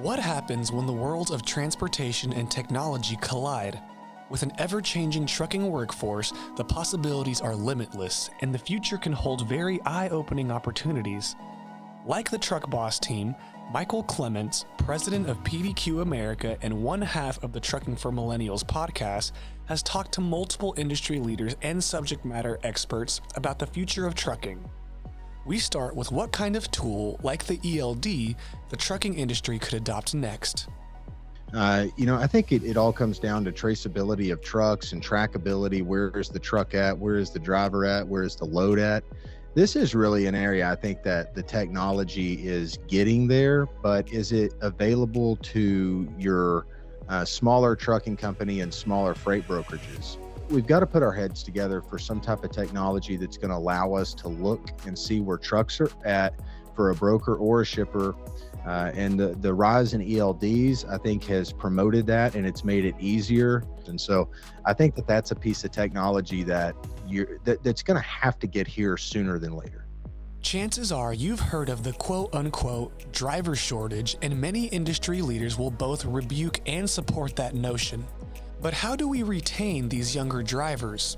What happens when the worlds of transportation and technology collide? With an ever-changing trucking workforce, the possibilities are limitless, and the future can hold very eye-opening opportunities. Like the Truck Boss team, Michael Clements, president of PBQ America and one half of the Trucking for Millennials podcast, has talked to multiple industry leaders and subject matter experts about the future of trucking. We start with what kind of tool, like the ELD, the trucking industry could adopt next. I think it all comes down to traceability of trucks and trackability. Where is the truck at? Where is the driver at? Where is the load at? This is really an area I think that the technology is getting there, but is it available to your smaller trucking company and smaller freight brokerages? We've got to put our heads together for some type of technology that's going to allow us to look and see where trucks are at for a broker or a shipper. And the rise in ELDs, I think, has promoted that, and it's made it easier. And so I think that that's a piece of technology that's going to have to get here sooner than later. Chances are you've heard of the quote-unquote driver shortage, and many industry leaders will both rebuke and support that notion. But how do we retain these younger drivers?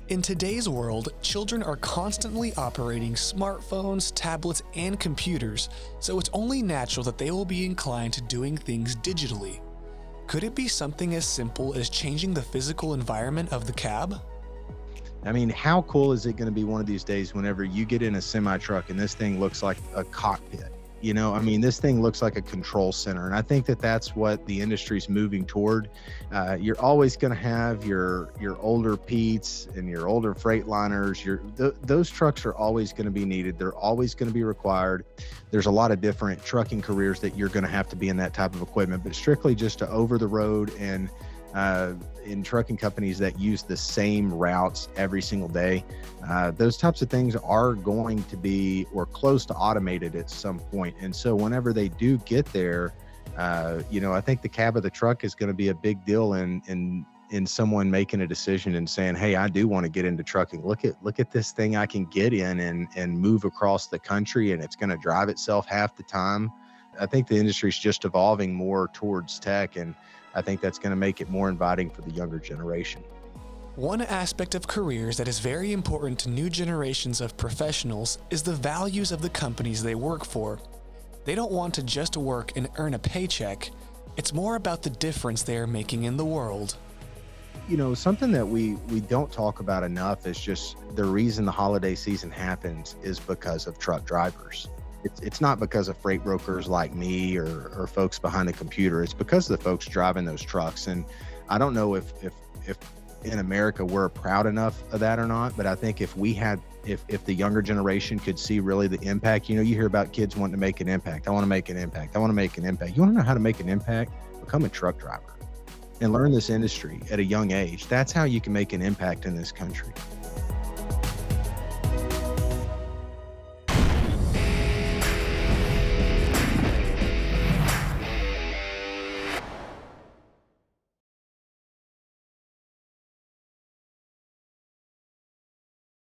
In today's world, children are constantly operating smartphones, tablets, and computers, so it's only natural that they will be inclined to doing things digitally. Could it be something as simple as changing the physical environment of the cab? I mean, how cool is it going to be one of these days whenever you get in a semi-truck and this thing looks like a cockpit? This thing looks like a control center. And I think that that's what the industry's moving toward. You're always going to have your older Pete's and your older Freightliners. Those trucks are always going to be needed. They're always going to be required. There's a lot of different trucking careers that you're going to have to be in that type of equipment, but strictly just to over the road and in trucking companies that use the same routes every single day, those types of things are going to be or close to automated at some point. And so whenever they do get there, I think the cab of the truck is going to be a big deal in someone making a decision and saying, hey, I do want to get into trucking. Look at this thing I can get in and move across the country, and it's going to drive itself half the time. I think the industry is just evolving more towards tech, and I think that's going to make it more inviting for the younger generation. One aspect of careers that is very important to new generations of professionals is the values of the companies they work for. They don't want to just work and earn a paycheck. It's more about the difference they are making in the world. Something that we don't talk about enough is just the reason the holiday season happens is because of truck drivers. It's not because of freight brokers like me or folks behind the computer. It's because of the folks driving those trucks. And I don't know if in America we're proud enough of that or not, but I think if the younger generation could see really the impact, you hear about kids wanting to make an impact. I want to make an impact. I want to make an impact. You want to know how to make an impact? Become a truck driver and learn this industry at a young age. That's how you can make an impact in this country.